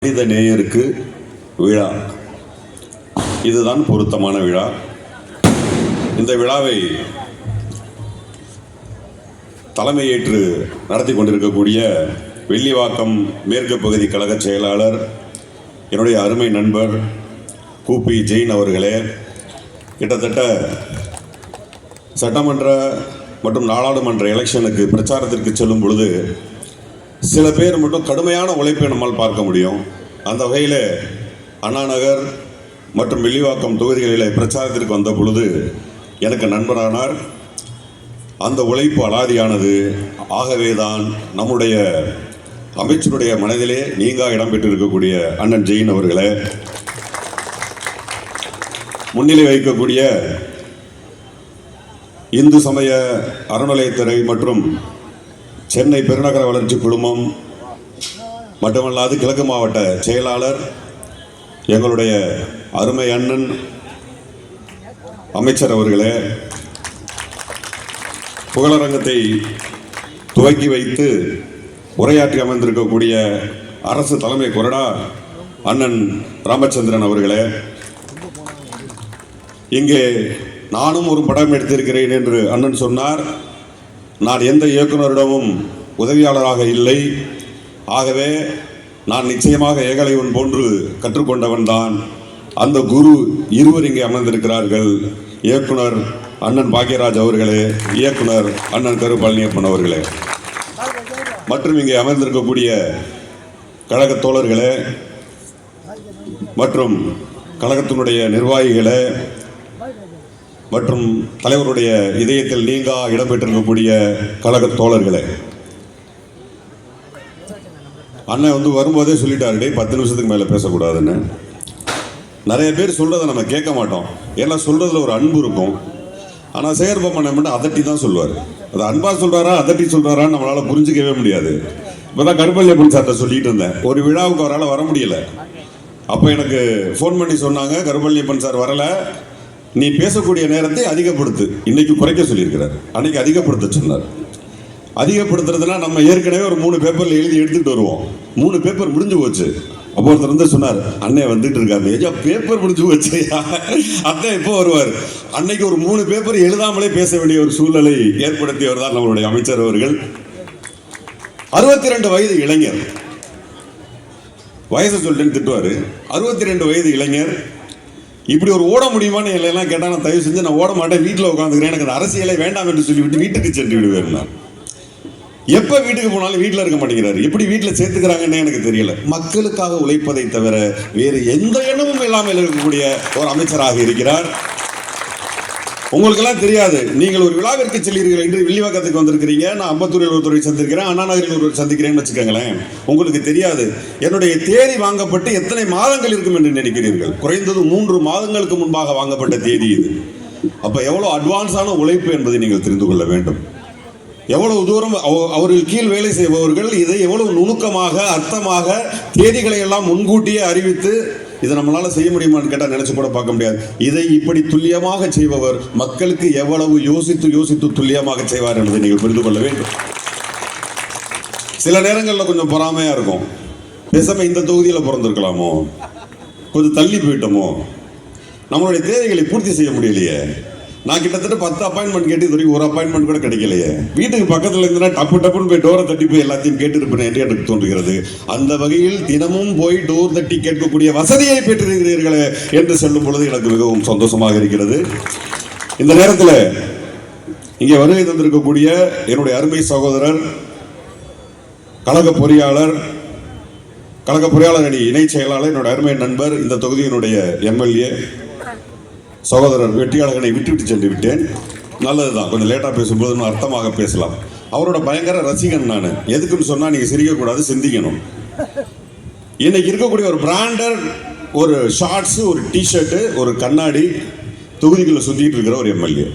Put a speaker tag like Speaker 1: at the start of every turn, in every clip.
Speaker 1: மனித நேயருக்கு விழா இதுதான் பொருத்தமான விழா. இந்த விழாவை தலைமையேற்று நடத்தி கொண்டிருக்கக்கூடிய வெள்ளிவாக்கம் மேற்கு பகுதி கழக செயலாளர் என்னுடைய அருமை நண்பர் கூபி ஜெயின் அவர்களே, கிட்டத்தட்ட சட்டமன்ற மற்றும் நாடாளுமன்ற எலெக்ஷனுக்கு பிரச்சாரத்திற்கு செல்லும் பொழுது சில பேர் மட்டும் கடுமையான உழைப்பை நம்மால் பார்க்க முடியும். அந்த வகையில் அண்ணாநகர் மற்றும் வெள்ளிவாக்கம் தொகுதிகளில் பிரச்சாரத்திற்கு வந்த பொழுது எனக்கு நண்பரானார். அந்த உழைப்பு அலாதியானது. ஆகவே தான் நம்முடைய அமைச்சருடைய மனதிலே நீங்கா இடம்பெற்றிருக்கக்கூடிய அண்ணன் ஜெயின் அவர்களை முன்னிலை வைக்கக்கூடிய இந்து சமய அறநிலையத்துறை மற்றும் சென்னை பெருநகர வளர்ச்சி குழுமம் மட்டுமல்லாது கிழக்கு மாவட்ட செயலாளர் எங்களுடைய அருமை அண்ணன் அமைச்சர் அவர்களே, புகழரங்கத்தை துவக்கி வைத்து உரையாற்றி அமர்ந்திருக்கக்கூடிய அரசு தலைமை கொறடா அண்ணன் ராமச்சந்திரன் அவர்களே, இங்கே நானும் ஒரு படம் எடுத்திருக்கிறேன் என்று அண்ணன் சொன்னார். நான் எந்த இயக்குநரிடமும் உதவியாளராக இல்லை. ஆகவே நான் நிச்சயமாக ஏகலைவன் போன்று கற்றுக்கொண்டவன் தான். அந்த குரு இருவர் இங்கே அமர்ந்திருக்கிறார்கள். இயக்குனர் அண்ணன் பாக்யராஜ் அவர்களே, இயக்குனர் அண்ணன் கரு பழனியப்பன் அவர்களே, மற்றும் இங்கே அமர்ந்திருக்கக்கூடிய கழக தோழர்களே மற்றும் கழகத்தினுடைய நிர்வாகிகளே மற்றும் தலைவருடைய இதயத்தில் நீங்கா இடம்பெற்றிருக்கக்கூடிய கழக தோழர்களே, அண்ணன் வரும்போதே சொல்லிட்டாரு, 10 நிமிஷத்துக்கு மேலே பேசக்கூடாதுன்னு. நிறைய பேர் சொல்றதை நம்ம கேட்க மாட்டோம். ஏன்னா சொல்றதுல ஒரு அன்பு இருக்கும். ஆனால் செயற்பம்மனை மட்டும் அதட்டி தான் சொல்லுவார். அது அன்பா சொல்றாரா அதட்டி சொல்றாரான்னு நம்மளால புரிஞ்சுக்கவே முடியாது. இப்போதான் கருப்பள்ளியப்பன் சார்ட்ட சொல்லிட்டு இருந்தேன், ஒரு விழாவுக்கு அவரால் வர முடியல. அப்போ எனக்கு ஃபோன் பண்ணி சொன்னாங்க, கருப்பள்ளியப்பன் சார் வரல, நீ பேசக்கூடிய நேரத்தை அதிகப்படுத்து. இன்னைக்கு குறைக்க சொல்லியிருக்கிறார், அன்னைக்கு அதிகப்படுத்த சொன்னார். அதிகப்படுத்துறதுனா நம்ம ஏற்கனவே ஒரு 3 பேப்பர்ல எழுதி எடுத்துட்டு வருவோம். 3 பேப்பர் முடிஞ்சு போச்சு. அப்போ ஒருத்தர் சொன்னார், அண்ணே வந்துட்டு இருக்காரு, ஐயா பேப்பர் முடிஞ்சு போச்சு, அண்ணன் இப்போ வருவார். அன்னைக்கு ஒரு 3 பேப்பர் எழுதாமலே பேச வேண்டிய ஒரு சூழ்நிலை ஏற்படுத்தியவர் தான் நம்மளுடைய அமைச்சர் அவர்கள். 62 வயது இளைஞர், வயசை சொல்லிட்டு திட்டுவாரு. 62 வயது இளைஞர் இப்படி ஒரு ஓட முடியுமான்னு எல்லாம் கேட்டால் நான் தயவு செஞ்சு நான் ஓட மாட்டேன், வீட்டில் உட்காந்துக்கிறேன், எனக்கு அந்த அரசியலே வேண்டாம் என்று சொல்லிவிட்டு வீட்டுக்கு சென்று விடுவேன். நான் எப்போ வீட்டுக்கு போனாலும் வீட்டில் இருக்க மாட்டேங்கிறாரு. எப்படி வீட்டில் சேர்த்துக்கிறாங்கன்னு எனக்கு தெரியல. மக்களுக்காக உழைப்பதை தவிர வேறு எந்த எண்ணமும் இல்லாமல் இருக்கக்கூடிய ஒரு அமைச்சராக இருக்கிறார். உங்களுக்கெல்லாம் தெரியாது, நீங்கள் ஒரு விழாவிற்கு செல்கிறீர்கள் என்று வெள்ளிவாக்கத்துக்கு வந்திருக்கிறீங்க, நான் அம்பத்தூரில் ஒருத்தரை சந்திக்கிறேன், அண்ணாநகரில் ஒருவர் சந்திக்கிறேன்னு வச்சுக்கோங்களேன். உங்களுக்கு தெரியாது என்னுடைய தேதி வாங்கப்பட்டு எத்தனை மாதங்கள் இருக்கும் என்று நினைக்கிறீர்கள். குறைந்தது 3 மாதங்களுக்கு முன்பாக வாங்கப்பட்ட தேதி இது. அப்போ எவ்வளோ அட்வான்ஸான உழைப்பு என்பதை நீங்கள் தெரிந்து கொள்ள வேண்டும். எவ்வளவு தூரம் அவர்கள் கீழ் வேலை செய்பவர்கள் இதை எவ்வளவு நுணுக்கமாக அர்த்தமாக தேதிகளை எல்லாம் முன்கூட்டியே அறிவித்து இதை நம்மளால செய்ய முடியுமான்னு கேட்டால் நினைச்சு கூட பார்க்க முடியாது. இதை இப்படி துல்லியமாக செய்பவர் மக்களுக்கு எவ்வளவு யோசித்து துல்லியமாக செய்வார் என்பதை நீங்கள் புரிந்து கொள்ள வேண்டும். சில நேரங்களில் கொஞ்சம் பொறாமையா இருக்கும், பேசாம இந்த தொகுதியில் பிறந்திருக்கலாமோ, கொஞ்சம் தள்ளி போயிட்டோமோ, நம்மளுடைய தேவைகளை பூர்த்தி செய்ய முடியலையே. நான் கிட்டத்தட்ட 10 அப்பாயின்மெண்ட் கேட்டு இது வரைக்கும் ஒரு அப்பாயின்மெண்ட் கூட கிடைக்கலையே. வீட்டுக்கு பக்கத்தில் இருந்துன்னா டப்புன்னு போய் டோரை தட்டி போய் எல்லாத்தையும் கேட்டுருப்பேன் என்று எனக்கு தோன்றுகிறது. அந்த வகையில் தினமும் போய் டோர் தட்டி கேட்கக்கூடிய வசதியை பெற்றிருக்கிறீர்களே என்று சொல்லும் பொழுது எனக்கு மிகவும் சந்தோஷமாக இருக்கிறது. இந்த நேரத்தில் இங்கே வருகை தந்திருக்கக்கூடிய என்னுடைய அருமை சகோதரர் கழக பொறியாளர் அணி இணை செயலாளர், என்னுடைய அருமை நண்பர், இந்த தொகுதியினுடைய எம்எல்ஏ சகோதரர் வெற்றியாளர்களை விட்டு சென்று விட்டேன். நல்லதுதான், கொஞ்சம் லேட்டாக பேசும்போது நான் அர்த்தமாக பேசலாம். அவரோட பயங்கர ரசிகன் நான். எதுக்குன்னு சொன்னால் நீங்கள் சிரிக்கக்கூடாது, சிந்திக்கணும். இன்னைக்கு இருக்கக்கூடிய ஒரு பிராண்டட் ஒரு ஷார்ட்ஸு, ஒரு டிஷர்ட்டு, ஒரு கண்ணாடி தொகுதிகளில் சுற்றிட்டு இருக்கிற ஒரு எம்எல்ஏ.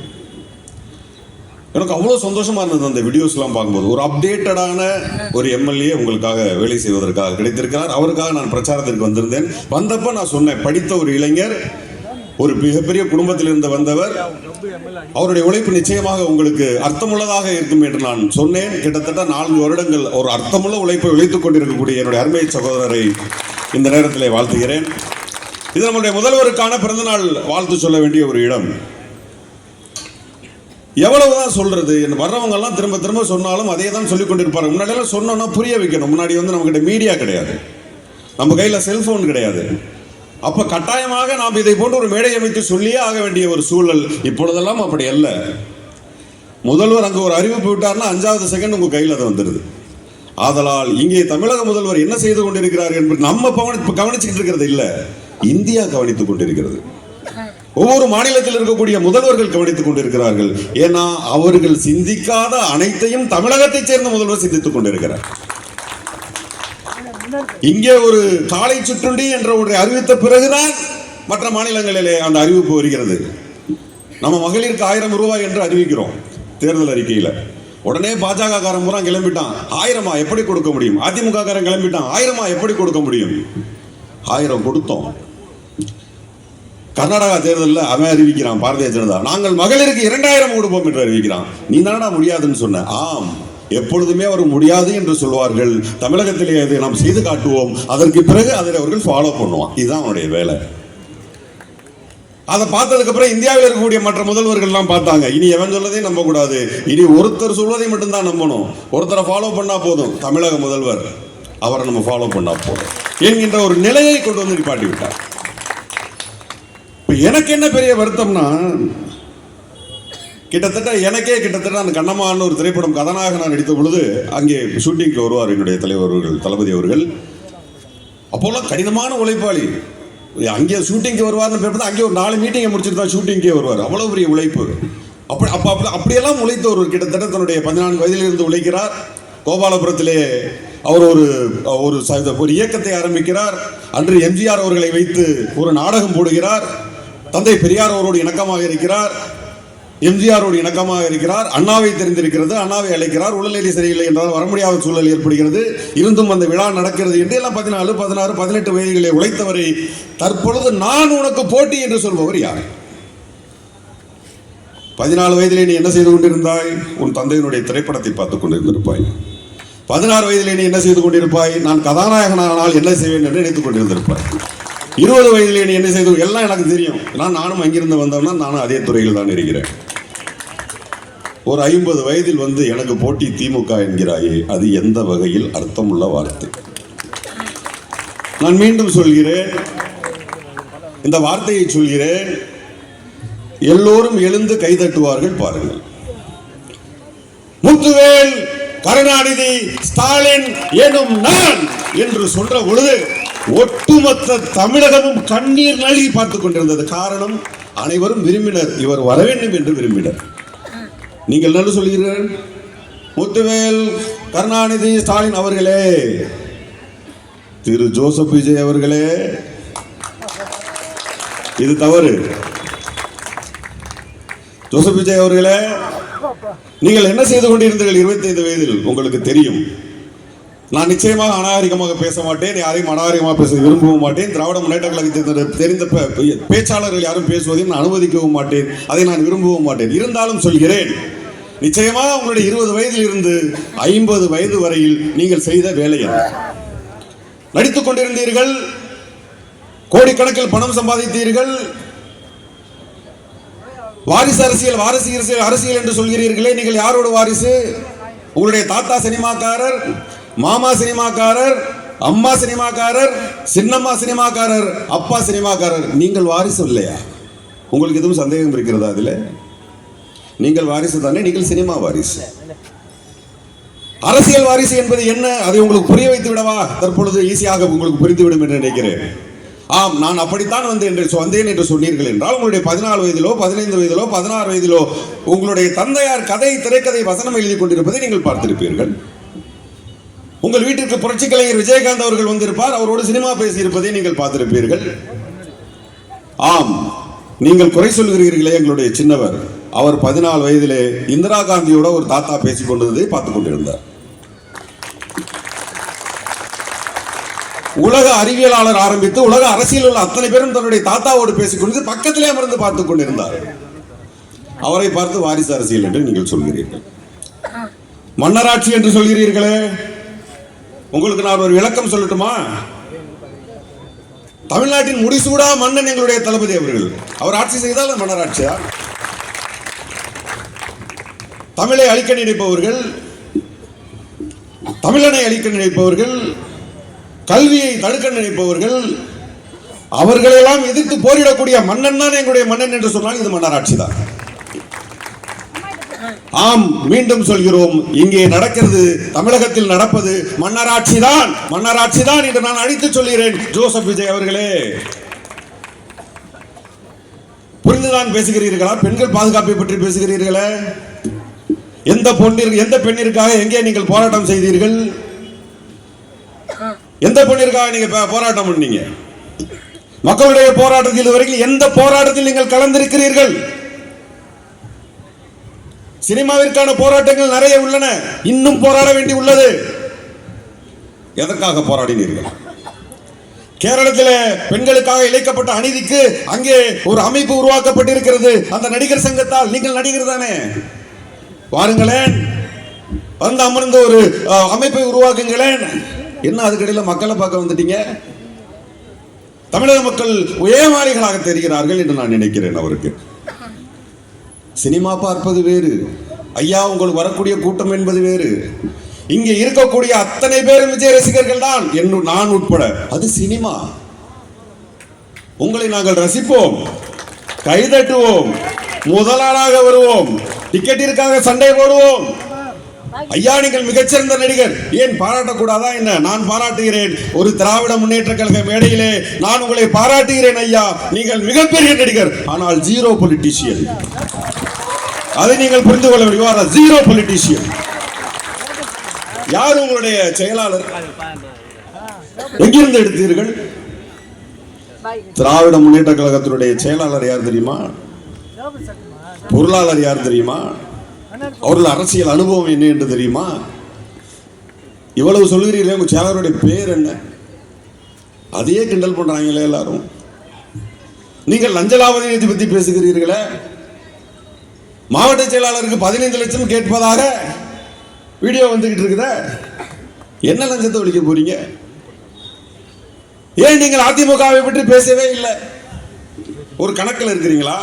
Speaker 1: எனக்கு அவ்வளோ சந்தோஷமாக இருந்தது அந்த வீடியோஸ்லாம் பார்க்கும்போது. ஒரு அப்டேட்டடான ஒரு எம்எல்ஏ உங்களுக்காக வேலை செய்வதற்காக கிடைத்திருக்கிறார். அவருக்காக நான் பிரச்சாரத்திற்கு வந்திருந்தேன். வந்தப்போ நான் சொன்னேன், படித்த ஒரு இளைஞர், ஒரு மிகப்பெரிய குடும்பத்திலிருந்து வந்தவர், அவருடைய உழைப்பு நிச்சயமாக உங்களுக்கு அர்த்தமுள்ளதாக இருக்கும் என்று நான் சொன்னேன். கிட்டத்தட்ட 4 வருடங்கள் ஒரு அர்த்தமுள்ள உழைப்பை உழைத்துக் கொண்டிருக்கக்கூடிய என்னுடைய அருமை சகோதரரை இந்த நேரத்திலே வாழ்த்துகிறேன். இது நம்முடைய முதல்வருக்கான பிறந்தநாள் வாழ்த்து சொல்ல வேண்டிய ஒரு இடம். எவ்வளவுதான் சொல்றது, வர்றவங்க எல்லாம் திரும்ப திரும்ப சொன்னாலும் அதே தான் சொல்லிக் கொண்டிருப்பாங்க. முன்னாடியெல்லாம் சொன்னோம்னா புரிய வைக்கணும். முன்னாடி நம்ம கிட்ட மீடியா கிடையாது, நம்ம கையில செல்போன் கிடையாது. அப்ப கட்டாயமாக நாம் இதை போன்று ஒரு மேடை அமைத்து சொல்லியே ஆக வேண்டிய ஒரு சூழல். இப்பொழுதெல்லாம் அப்படி அல்ல. முதல்வர் அங்கு ஒரு அறிவிப்பு விட்டார்னா 5வது செகண்ட் உங்க கையில் அது வந்துடுது. ஆதலால் இங்கே தமிழக முதல்வர் என்ன செய்து கொண்டிருக்கிறார் என்பது நம்ம கவனிச்சுக்கிட்டு இருக்கிறது இல்லை, இந்தியா கவனித்துக் கொண்டிருக்கிறது. ஒவ்வொரு மாநிலத்தில் இருக்கக்கூடிய முதல்வர்கள் கவனித்துக் கொண்டிருக்கிறார்கள். ஏன்னா அவர்கள் சிந்திக்காத அனைத்தையும் தமிழகத்தை சேர்ந்த முதல்வர் சிந்தித்துக் கொண்டிருக்கிறார். இங்கே ஒரு காலை சிற்றுண்டி என்ற ஒன்றை அறிவித்த பிறகுதான் மற்ற மாநிலங்களிலே அந்த அறிவிப்பு வருகிறது. நம்ம மகளிருக்கு 1000 ரூபாய் என்று அறிவிக்கிறோம் தேர்தல் அறிக்கையில். உடனே பாஜக காரன் பூரா கிளம்பிட்டான், 1000 எப்படி கொடுக்க முடியும்? அதிமுக காரன் கிளம்பிட்டான், 1000 எப்படி கொடுக்க முடியும்? 1000 கொடுத்தோம். கர்நாடகா தேர்தலில் அவன் அறிவிக்கிறான், பாரதிய ஜனதா, நாங்கள் மகளிருக்கு 2000 கொடுப்போம் என்று அறிவிக்கிறான். நீ தானடா முடியாதுன்னு சொன்ன. ஆம், எப்பொழுதுமே அவர் முடியாது என்று சொல்வார்கள். தமிழகத்திலே அதை நாம் செய்து காட்டுவோம், அதற்கு பிறகு அதை அவர்கள் ஃபாலோ பண்ணுவான். இதுதான் அவனுடைய வேலை. அதை பார்த்ததுக்கு அப்புறம் இந்தியாவில் இருக்கக்கூடிய மற்ற முதல்வர்கள் எல்லாம் பார்த்தாங்க, இனி எவன் சொல்லதை நம்ப கூடாது, இனி ஒருத்தர் சொல்வதை மட்டும்தான் நம்பணும், ஒருத்தரை ஃபாலோ பண்ணா போதும், தமிழக முதல்வர் அவரை நம்ம ஃபாலோ பண்ணா போதும் என்கின்ற ஒரு நிலையை கொண்டு வந்து நிப்பாட்டி விட்டார். எனக்கு என்ன பெரிய வருத்தம்னா, கிட்டத்தட்ட அந்த கண்ணம்மான்னு ஒரு திரைப்படம் கதாநாயகன் நான் நடித்த பொழுது அங்கே ஷூட்டிங்க்கு வருவார் என்னுடைய தலைவர் அவர்கள், தளபதி அவர்கள். அப்போல்லாம் கடினமான உழைப்பாளி. அங்கே ஷூட்டிங்க்கு வருவார்னு பேர் அங்கே ஒரு 4 மீட்டிங்கை முடிச்சுட்டு தான் ஷூட்டிங்கே வருவார். அவ்வளோ பெரிய உழைப்பு. அப்படியெல்லாம் உழைத்த ஒரு கிட்டத்தட்ட தன்னுடைய 14 வயதிலிருந்து உழைக்கிறார். கோபாலபுரத்திலே அவர் ஒரு இயக்கத்தை ஆரம்பிக்கிறார். அன்று எம்ஜிஆர் அவர்களை வைத்து ஒரு நாடகம் போடுகிறார். தந்தை பெரியார் அவரோடு இணக்கமாக இருக்கிறார், எம்ஜிஆரோடு இணக்கமாக இருக்கிறார். அண்ணாவை தெரிந்திருக்கிறது, அண்ணாவை அழைக்கிறார். உடல்நிலை சரியில்லை என்றால் வர முடியாத சூழல் ஏற்படுகிறது. இருந்தும் அந்த விழா நடக்கிறது என்று எல்லாம் 14, 16, 18 வயதுகளை உழைத்தவரை தற்பொழுது நான் உனக்கு போட்டி என்று சொல்பவர் யார்? 14 வயதிலே நீ என்ன செய்து கொண்டிருந்தாய்? உன் தந்தையினுடைய திரைப்படத்தை பார்த்துக் கொண்டிருந்திருப்பாய். 16 வயதிலே நீ என்ன செய்து கொண்டிருப்பாய்? நான் கதாநாயகனானால் என்ன செய்வேன் என்று நினைத்துக் கொண்டிருந்திருப்பாய். 20 வயதிலே நீ என்ன செய்து, எல்லாம் எனக்கு தெரியும். நானும் அங்கிருந்து வந்தவனா, நானும் அதே துறையில் தான் இருக்கிறேன். ஒரு 50 வயதில் வந்து எனக்கு போட்டி திமுக என்கிறாயே, அது எந்த வகையில் அர்த்தமுள்ள வார்த்தை? நான் மீண்டும் சொல்கிறேன், இந்த வார்த்தையை சொல்கிறேன், எல்லோரும் எழுந்து கைதட்டுவார்கள் பாருங்கள். முத்துவேல், கருணாநிதி, ஸ்டாலின் எனும் நான் என்று சொல்ற பொழுது ஒட்டுமொத்த தமிழகமும் கண்ணீர் நல்கி பார்த்துக் கொண்டிருந்தது. காரணம், அனைவரும் விரும்பினர், இவர் வர வேண்டும் என்று விரும்பினர். நீங்கள் என்ன சொல்கிறீர்கள்? முத்துவேல், கருணாநிதி, ஸ்டாலின் அவர்களே, திரு ஜோசப் விஜய் அவர்களே, இது தவறு. ஜோசப் விஜய் அவர்களே, நீங்கள் என்ன செய்து கொண்டிருந்தீர்கள் 25 வயதில்? உங்களுக்கு தெரியும். நான் நிச்சயமாக அநாகரிகமாக பேச மாட்டேன், யாரையும் அநாகரிகமாக பேச விரும்பவும் மாட்டேன். திராவிட முன்னேற்ற கழகத்தை தெரிந்த பேச்சாளர்கள் யாரும் பேசுவதையும் நான் அனுமதிக்கவும் மாட்டேன், அதை நான் விரும்பவும் மாட்டேன். இருந்தாலும் சொல்கிறேன், நிச்சயமாக உங்களுடைய 20 வயதில் இருந்து 50 வயது வரையில் நீங்கள் செய்த வேலை என்ன? நடித்துக் கொண்டிருந்தீர்கள், கோடிக்கணக்கில் பணம் சம்பாதித்தீர்கள், வாரிசு அரசியல் அரசியல் என்று சொல்கிறீர்களே, நீங்கள் யாரோட வாரிசு? உங்களுடைய தாத்தா சினிமாக்காரர், மாமா சினிமாக்காரர், அம்மா சினிமாக்காரர், சின்னம்மா சினிமாக்காரர், அப்பா சினிமாக்காரர். நீங்கள் வாரிசு இல்லையா? உங்களுக்கு எதுவும் சந்தேகம் இருக்கிறதா? அதில் நீங்கள் வாரிசு தானே, நீங்கள் சினிமா வாரிசு. அரசியல் வாரிசு என்பது என்ன? அதை உங்களுக்கு புரிய வைத்து விடவா? தற்பொழுது ஈஸியாக உங்களுக்கு புரிந்துவிடும் என்று நினைக்கிறேன். ஆம், நான் அப்படித்தான் வந்தேன் என்று சொன்னீர்கள் என்றால், உங்களுடைய 14 வயதிலோ 15 வயதிலோ 16 வயதிலோ உங்களுடைய தந்தையார் திரைக்கதை வசனம் எழுதி கொண்டிருப்பதை நீங்கள் பார்த்திருப்பீர்கள். உங்கள் வீட்டிற்கு புரட்சி கலைஞர் விஜயகாந்த் அவர்கள் வந்திருப்பார், அவரோடு சினிமா பேசியிருப்பதை நீங்கள் பார்த்திருப்பீர்கள். ஆம், நீங்கள் குறை சொல்கிறீர்களே எங்களுடைய சின்னவர், அவர் 14 வயதிலே இந்திரா காந்தியோட ஒரு தாத்தா பேசிக் கொண்டதை பார்த்துக் கொண்டிருந்தார். உலக அறிவியலாளர் ஆரம்பித்து உலக அரசியல் உள்ள அத்தனை பேரும் தன்னுடைய தாத்தாவோடு பேசிக் கொண்டு பக்கத்திலே அமர்ந்து பார்த்துக் கொண்டிருந்தார். அவரை பார்த்து வாரிசு அரசியல் என்று நீங்கள் சொல்கிறீர்கள். மன்னராட்சி என்று சொல்கிறீர்களே, உங்களுக்கு நான் ஒரு விளக்கம் சொல்லட்டுமா? தமிழ்நாட்டின் முடிசூடா மன்னன் எங்களுடைய தளபதி அவர்கள். அவர் ஆட்சி செய்தால் மன்னர் ஆட்சியா? தமிழை அழிக்க நினைப்பவர்கள், தமிழனை அழிக்க நினைப்பவர்கள், கல்வியை தடுக்க நினைப்பவர்கள், அவர்களெல்லாம் எதிர்த்து போரிடக்கூடிய மன்னன் தான் எங்களுடைய மன்னன் என்று சொன்னால் இது மன்னர் ஆட்சி தான். ஆம், மீண்டும் சொல்கிறோம், இங்கே நடக்கிறது, தமிழகத்தில் நடப்பது மன்னராட்சி தான், மன்னராட்சி தான் என்று நான் அழைத்து சொல்கிறேன். ஜோசப் விஜய் அவர்களே, புரிந்துதான் பேசுகிறீர்களா? பெண்கள் பாதுகாப்பை பற்றி பேசுகிறீர்களே, எந்த பெண்ணிற்காக எங்கே நீங்கள் போராட்டம் செய்தீர்கள்? எந்த பெண்ணிற்காக நீங்க போராட்டம் பண்ணீங்க? மக்களுடைய போராட்டத்தில் இதுவரைக்கும் எந்த போராட்டத்தில் நீங்கள் கலந்திருக்கிறீர்கள்? சினிமாவிற்கான போராட்டங்கள் நிறைய உள்ளன, இன்னும் போராட வேண்டி உள்ளது. எதற்காக போராடினீர்கள்? கேரளத்தில் பெண்களுக்காக இழைக்கப்பட்ட அநீதிக்கு அங்கே ஒரு அமைப்பு உருவாக்கப்பட்டிருக்கிறது, அந்த நடிகர் சங்கத்தால். நீங்கள் நடிகர் தானே, வாருங்களேன், வந்து அமர்ந்த ஒரு அமைப்பை உருவாக்குங்களேன். என்ன அதுக்கடையில் மக்களை பார்க்க வந்துட்டீங்க? தமிழக மக்கள் உயமாளிகளாக தெரிகிறார்கள் என்று நான் நினைக்கிறேன். அவருக்கு சினிமா பார்ப்பது வேறு, ஐயா உங்களுக்கு வரக்கூடிய கூட்டம் என்பது வேறு. இங்கே இருக்கக்கூடிய அத்தனை பேரும் விஜய் ரசிகர்கள் தான், நான் உட்பட. அது சினிமா. உங்களை நாங்கள் ரசிப்போம், கைதட்டுவோம், முதலாளாக வருவோம், டிக்கெட்டிற்காக சண்டை போடுவோம். ஐயா நீங்கள் மிகச்சிறந்த நடிகர், ஏன் பாராட்டக்கூடாதா என்ன? நான் பாராட்டுகிறேன். ஒரு திராவிட முன்னேற்ற கழக மேடையிலே நான் உங்களை பாராட்டுகிறேன். ஐயா நீங்கள் மிகப்பெரிய நடிகர், ஆனால் ஜீரோ பொலிட்டீஷியன். அதை நீங்கள் புரிந்து கொள்ள வேண்டும். You are a zero politician. யார் உங்களுடைய செயலாளர்? எங்கிருந்து எடுத்தீர்கள்? திராவிட முன்னேற்ற கழகத்தினுடைய செயலாளர் யார் தெரியுமா? பொருளாளர் யார் தெரியுமா? அவர்கள் அரசியல் அனுபவம் என்ன என்று தெரியுமா? இவ்வளவு சொல்கிறீர்களே, உங்க செயலாளருடைய பேர் என்ன? அதையே கிண்டல் பண்றாங்களே எல்லாரும். நீங்கள் லஞ்ச லாவணியத்தை பற்றி பேசுகிறீர்களே, மாவட்ட செயலாளருக்கு 15 லட்சம் கேட்பதாக வீடியோ வந்துகிட்டு இருக்குதா? என்ன லஞ்சத்தை ஒழிக்க போறீங்க? ஏன் நீங்கள் அதிமுகவை பற்றி பேசவே இல்லை? ஒரு கணக்கில் இருக்கிறீங்களா?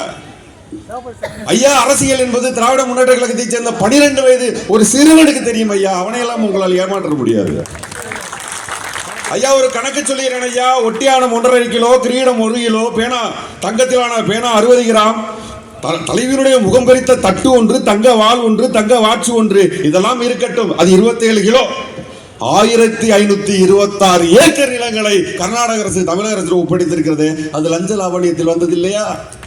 Speaker 1: ஐயா அரசியல் என்பது திராவிட முன்னேற்ற கழகத்தை சேர்ந்த 12 வயது ஒரு சிறுவனுக்கு தெரியும் ஐயா. அவனையெல்லாம் உங்களால் ஏமாற்ற முடியாது ஐயா. ஒரு கணக்கு சொல்லுகிறேன் ஐயா. ஒட்டியானம் 1.5 கிலோ, கிரீடம் 1 கிலோ, பேனா தங்கத்திலான பேனா 60 கிராம், தலைவருடைய முகம் பறித்த தட்டு 1, தங்க வாள் 1, தங்க வாட்சி 1, இதெல்லாம் இருக்கட்டும். அது 27 கிலோ. 1526 ஏக்கர் நிலங்களை கர்நாடக அரசு தமிழக அரசு ஒப்படைத்திருக்கிறது. அது லஞ்ச லாவணியத்தில் வந்தது இல்லையா?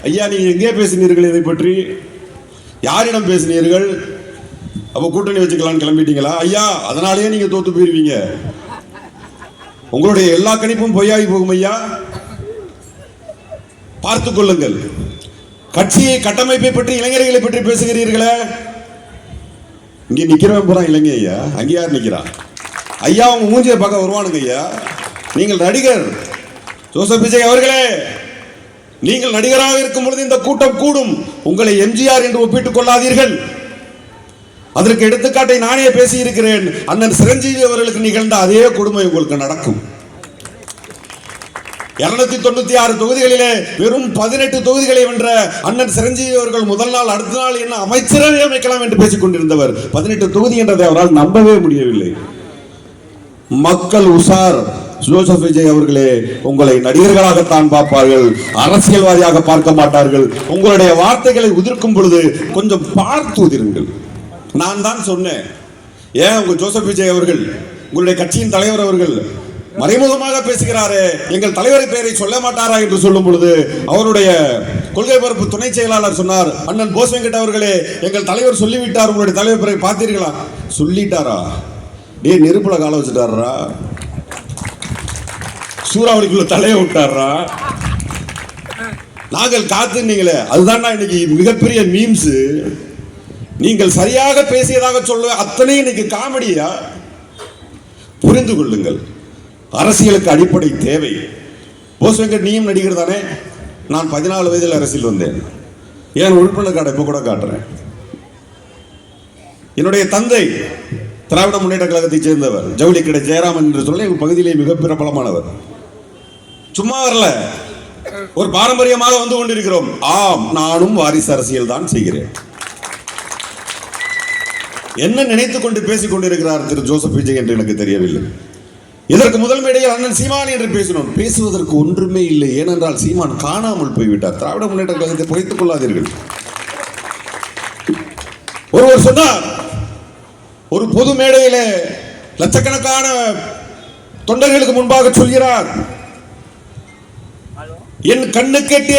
Speaker 1: ஐயா நீங்க எங்கே பேசினீர்கள்? இதை பற்றி யாரிடம் பேசினீர்கள்? அப்ப கூட்டணி வச்சுக்கலாம்னு கிளம்பிட்டீங்களா? ஐயா அதனாலேயே நீங்க தோத்து போயிருவீங்க. உங்களுடைய எல்லா கணிப்பும் பொய்யாகி போகும் ஐயா. பார்த்துக் கொள்ளுங்கள். கட்சியை கட்டமைப்பை பற்றி இளைஞர்களை பற்றி பேசுகிறீர்களே, இங்க நிக்கிறவன் பூரா இளைஞ ஐயா. அங்க யார் நிக்கிறா? ஐயா உங்க மூஞ்சியை பார்க்க வருவானுங்க ஐயா. நீங்கள் நடிகர் ஜோசப் விஜய் அவர்களே, நீங்கள் நடிகராக இருக்கும் பொழுது இந்த கூட்டம் கூடும். உங்களை எம்ஜிஆர் என்று ஒப்பிட்டுக் கொள்ளாதீர்கள். அதற்கு எடுத்துக்காட்டை நானே பேசி இருக்கிறேன். அண்ணன் சிரஞ்சீவி அவர்களுக்கு நிகழ்ந்த அதே கொடுமை உங்களுக்கு நடக்கும். 296 தொகுதிகளிலே வெறும் 18 தொகுதிகளை வென்ற அண்ணன் சிரஞ்சீவி அவர்கள் முதல் நாள் அடுத்த நாள் என்ன அமைச்சரவை அமைக்கலாம் என்று பேசிக் கொண்டிருந்தவர் 18 தொகுதி என்றதை அவரால் நம்பவே முடியவில்லை. மக்கள் உஷார். ஜோசப் விஜய் அவர்களே, உங்களை நடிகர்களாகத்தான் பார்ப்பார்கள், அரசியல்வாதியாக பார்க்க மாட்டார்கள். உங்களுடைய வார்த்தைகளை உதிர்க்கும் பொழுது கொஞ்சம் பார்த்து உதிருங்கள். நான் தான் சொன்னேன். ஏன் உங்க ஜோசப் விஜய் அவர்கள், உங்களுடைய கட்சியின் தலைவர் அவர்கள் மறைமுகமாக பேசுகிறாரே, எங்கள் தலைவரை பெயரை சொல்ல மாட்டாரா என்று சொல்லும் பொழுது அவருடைய கொள்கை பரப்பு துணை செயலாளர் சொன்னார், அண்ணன் போஸ் வெங்கட் அவர்களே, எங்கள் தலைவர் சொல்லிவிட்டார், உங்களுடைய தலைவர் பெயரை பார்த்தீர்களா? சொல்லிட்டாரா? டே நெருப்புல கால வச்சுட்டாரா? சூறாவளிக்குள்ள தலையை விட்டாரா? நாங்கள் காத்துனீங்களே, அதுதான் இன்னைக்கு மிகப்பெரிய மீம்ஸ். நீங்கள் சரியாக பேசியதாக சொல்ல அத்தனை இன்னைக்கு காமெடியா? புரிந்து கொள்ளுங்கள். அரசியலுக்கு அடிப்படை தேவை. போஸ் வெங்கட் நீயும் நடிகர் தானே? நான் 14 வயதில் அரசியல் வந்தேன். ஏன் உறுப்பினர் கார்டை இப்போ கூட காட்டுறேன். என்னுடைய தந்தை திராவிட முன்னேற்ற கழகத்தை சேர்ந்தவர், ஜவுளி கடை ஜெயராமன் என்று சொல்ல எங்கள் பகுதியிலே மிக பிரபலமானவர். சும்மா வரல, ஒரு பாரம்பரியமாக வந்து கொண்டிருக்கிறோம். ஆம், நானும் வாரிசு அரசியல் தான் செய்கிறேன். என்ன நினைத்துக் கொண்டு பேசிக் கொண்டிருக்கிறார் திரு ஜோசப் விஜய் என்று எனக்கு தெரியவில்லை. இதற்கு முதல் மேடையில் அண்ணன் சீமான் என்று பேசினோம். பேசுவதற்கு ஒன்றுமே இல்லை. ஏனென்றால் சீமான் காணாமல் போய்விட்டார். திராவிட முன்னேற்ற கழகத்தை புகைத்துக் கொள்ளாதீர்கள். ஒருவர் சொன்னார், ஒரு பொது மேடையில லட்சக்கணக்கான தொண்டர்களுக்கு முன்பாக சொல்கிறார், என் கண்ணு கேட்டிய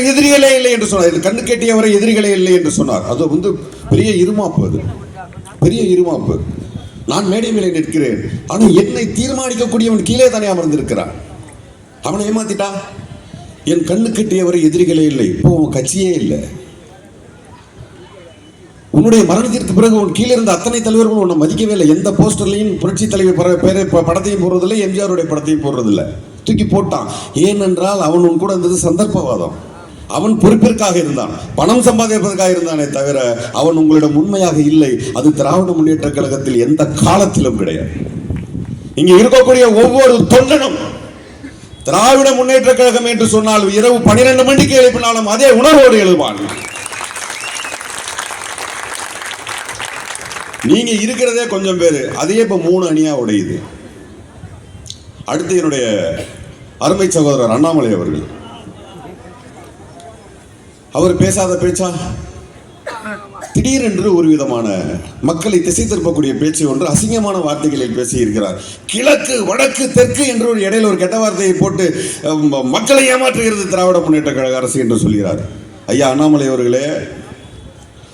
Speaker 1: எதிரிகளே இல்லை என்று சொன்னார். என் கண்ணு கேட்டியவரை எதிரிகளே இல்லை என்று சொன்னார். அது வந்து பெரிய இருமாப்பு, அது பெரிய இருமாப்பு. நான் மேடை மேலே நிற்கிறேன், ஆனால் என்னை தீர்மானிக்கக்கூடியவன் கீழே தானே அமர்ந்திருக்கிறான். அவனை ஏமாத்திட்டா. என் கண்ணு கட்டியவரை எதிரிகளே இல்லை. இப்போ உன் கட்சியே இல்லை. உன்னுடைய மரணத்திற்கு பிறகு உன் கீழே இருந்த அத்தனை தலைவர்களும் உன்னை மதிக்கவே இல்லை. எந்த போஸ்டர்லையும் புரட்சி தலைவர் பேரை படத்தையும் போடுறதில்லை, எம்ஜிஆருடைய படத்தையும் போடுறதில்லை. தூக்கி போட்டான். ஏனென்றால் அவன் உன் கூட இருந்தது சந்தர்ப்பவாதம். அவன் பொறுப்பிற்காக இருந்தான், பணம் சம்பாதிப்பதற்காக இருந்தானே தவிர அவன் உங்களிடம் உண்மையாக இல்லை. அது திராவிட முன்னேற்ற கழகத்தில் எந்த காலத்திலும் கிடையாது. இங்கே இருக்கக்கூடிய ஒவ்வொரு தொண்டனும் திராவிட முன்னேற்ற கழகம் என்று சொன்னால் இரவு 12 மணிக்கு எழுப்பினாலும் அதே உணர்வோடு எழுவான். நீங்க இருக்கிறதே கொஞ்சம் பேரு, அதே இப்ப 3 அணியா உடையுது. அடுத்து என்னுடைய அருமை சகோதரர் அண்ணாமலை அவர்கள், அவர் பேசாத பேச்சா? திடீரென்று ஒரு விதமான மக்களை திசை திருப்பக்கூடிய பேச்சு ஒன்று, அசிங்கமான வார்த்தைகளில் பேசியிருக்கிறார். கிழக்கு வடக்கு தெற்கு என்று ஒரு இடையில ஒரு கெட்ட வார்த்தையை போட்டு மக்களை ஏமாற்றுகிறது திராவிட முன்னேற்ற கழக அரசு என்று சொல்கிறார். ஐயா அண்ணாமலை அவர்களே,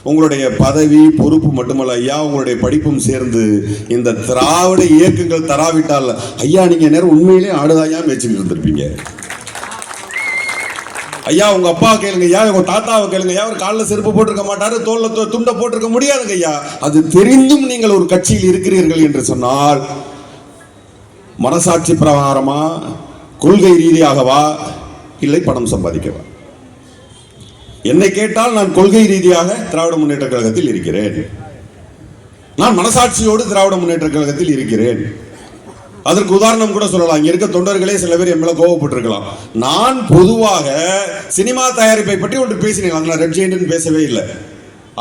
Speaker 1: உங்களுடைய பதவி பொறுப்பு மட்டுமல்ல ஐயா, உங்களுடைய படிப்பும் சேர்ந்து இந்த திராவிட இயக்கங்கள் தராவிட்டால் ஐயா நீங்க நேரம் உண்மையிலே ஆடுதாயா மேய்ச்சிட்டு இருந்திருப்பீங்க. ஐயா உங்க அப்பா கேளுங்க ஐயா, உங்க தாத்தாவை கேளுங்க ஐயா, ஒரு காலில் செருப்பு போட்டிருக்க மாட்டாரு, தோல்ல துண்டை போட்டிருக்க முடியாதுங்க ஐயா. அது தெரிந்தும் நீங்கள் ஒரு கட்சியில் இருக்கிறீர்கள் என்று சொன்னால் மனசாட்சி பிரகாரமா, கொள்கை ரீதியாகவா, இல்லை பணம் சம்பாதிக்கவா? என்னை கேட்டால் நான் கொள்கை ரீதியாக திராவிட முன்னேற்ற கழகத்தில் இருக்கிறேன். நான் மனசாட்சியோடு திராவிட முன்னேற்ற கழகத்தில் இருக்கிறேன். அதற்கு உதாரணம் கூட சொல்லலாம். இங்க இருக்க தொண்டர்களே சில பேர் என் மேல கோவப்பட்டிருக்கலாம். நான் பொதுவாக சினிமா தயாரிப்பை பற்றி ஒன்று பேசினேன். அதில் ரெட் ஜெயண்ட் பேசவே இல்லை.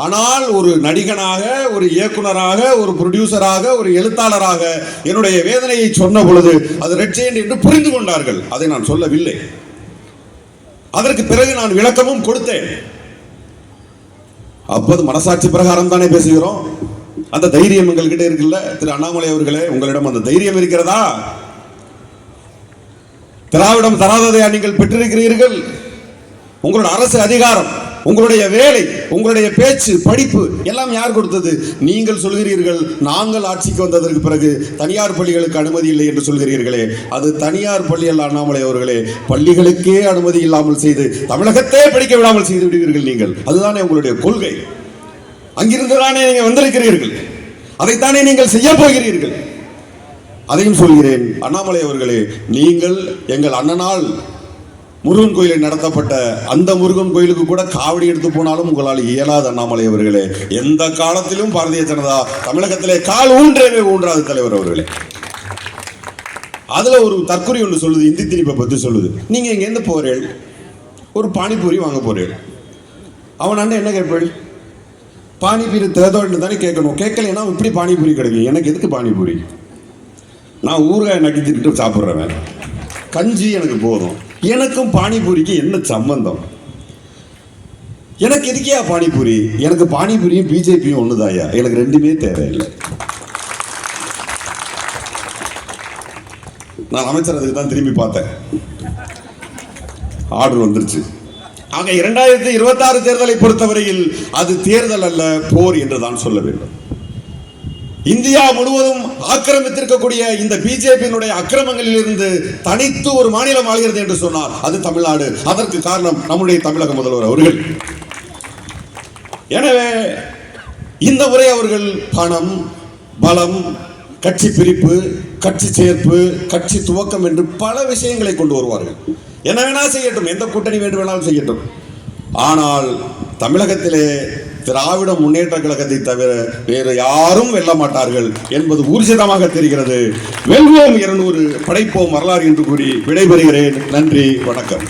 Speaker 1: ஆனால் ஒரு நடிகனாக, ஒரு இயக்குனராக, ஒரு ப்ரொடியூசராக, ஒரு எழுத்தாளராக என்னுடைய வேதனையை சொன்ன பொழுது அது ரெட் ஜெயண்ட் என்று புரிந்து கொண்டார்கள். அதை நான் சொல்லவில்லை. அதற்கு பிறகு நான் விளக்கமும் கொடுத்தேன். அப்போது மனசாட்சி பிரகாரம் தானே பேசுகிறோம். அந்த தைரியம் எங்கள்கிட்ட இருக்குல்ல திரு அண்ணாமலை அவர்களே, உங்களிடம் அந்த தைரியம் இருக்கிறதா? திராவிடம் தராததையா நீங்கள் பெற்றிருக்கிறீர்கள்? உங்களுடைய அரசு அதிகாரம், உங்களுடைய வேலை, உங்களுடைய பேச்சு, படிப்பு எல்லாம் யார் கொடுத்தது? நீங்கள் சொல்கிறீர்கள் நாங்கள் ஆட்சிக்கு வந்ததற்கு பிறகு தனியார் பள்ளிகளுக்கு அனுமதி இல்லை என்று சொல்கிறீர்களே, அது தனியார் பள்ளி அல்ல அண்ணாமலை அவர்களே. பள்ளிகளுக்கே அனுமதி இல்லாமல் செய்து தமிழகத்தே படிக்க விடாமல் செய்து விடுவீர்கள் நீங்கள். அதுதானே உங்களுடைய கொள்கை. அங்கிருந்து தானே நீங்கள் வந்திருக்கிறீர்கள். அதைத்தானே நீங்கள் செய்ய போகிறீர்கள். அதையும் சொல்கிறேன் அண்ணாமலை அவர்களே, நீங்கள் எங்கள் அண்ணனால் முருகன் கோயிலில் நடத்தப்பட்ட அந்த முருகன் கோயிலுக்கு கூட காவடி எடுத்து போனாலும் உங்களால் இயலாத அண்ணாமலை அவர்களே. எந்த காலத்திலும் பாரதிய ஜனதா தமிழகத்திலே கால் ஊன்றவே ஊன்றாது தலைவர் அவர்களே. அதுல ஒரு தற்கொலை ஒன்று சொல்லுது, இந்தி திணிப்பை பற்றி சொல்லுது. நீங்க இங்க இருந்து போறீள், ஒரு பானிபூரி வாங்க போறீள். அவன் அண்ணன் என்ன கேட்பேள்? பானிபூரி தேதோன்னு தானே கேட்கணும். கேட்கலைன்னா இப்படி பானிபூரி கிடைக்கும். எனக்கு எதுக்கு பானிபூரி? நான் ஊறுகாய் நக்கி திட்டு சாப்பிட்றவன். கஞ்சி எனக்கு போதும். எனக்கும் பானிபூரிக்கு என்ன சம்பந்தம்? எனக்கு எதுக்கியா பானிபூரி? எனக்கு பானிபூரியும் பிஜேபியும் ஒண்ணுதாயா? எனக்கு ரெண்டுமே தேவையில்லை. நான் அமைச்சர் அதுக்கு தான் திரும்பி பார்த்தேன். ஆர்டர் வந்துருச்சு. ஆக 2026 தேர்தலை பொறுத்தவரையில் அது தேர்தல் அல்ல, போர் என்று தான் சொல்ல வேண்டும். இந்தியா முழுவதும் ஆக்கிரமித்திருக்கக்கூடிய இந்த பிஜேபியினுடைய அக்கிரமங்களில் இருந்து தனித்து ஒரு மாநிலம் ஆகிறது என்று சொன்னார் அது தமிழ்நாடு. அதற்கு காரணம் நம்முடைய தமிழக முதல்வர் அவர்கள். எனவே இந்த முறை அவர்கள் பணம், பலம், கட்சி பிரிப்பு, கட்சி சேர்ப்பு, கட்சி துவக்கம் என்று பல விஷயங்களை கொண்டு வருவார்கள். என்ன வேணா செய்யட்டும், எந்த கூட்டணி வேண்டும் வேணாலும் செய்யட்டும். ஆனால் தமிழகத்திலே திராவிட முன்னேற்ற கழகத்தை தவிர வேறு யாரும் வெல்ல மாட்டார்கள் என்பது ஊர்ஜிதமாக தெரிகிறது. வெல்வோம் 200, படைப்போம் வரலாறு என்று கூறி விடைபெறுகிறேன். நன்றி, வணக்கம்.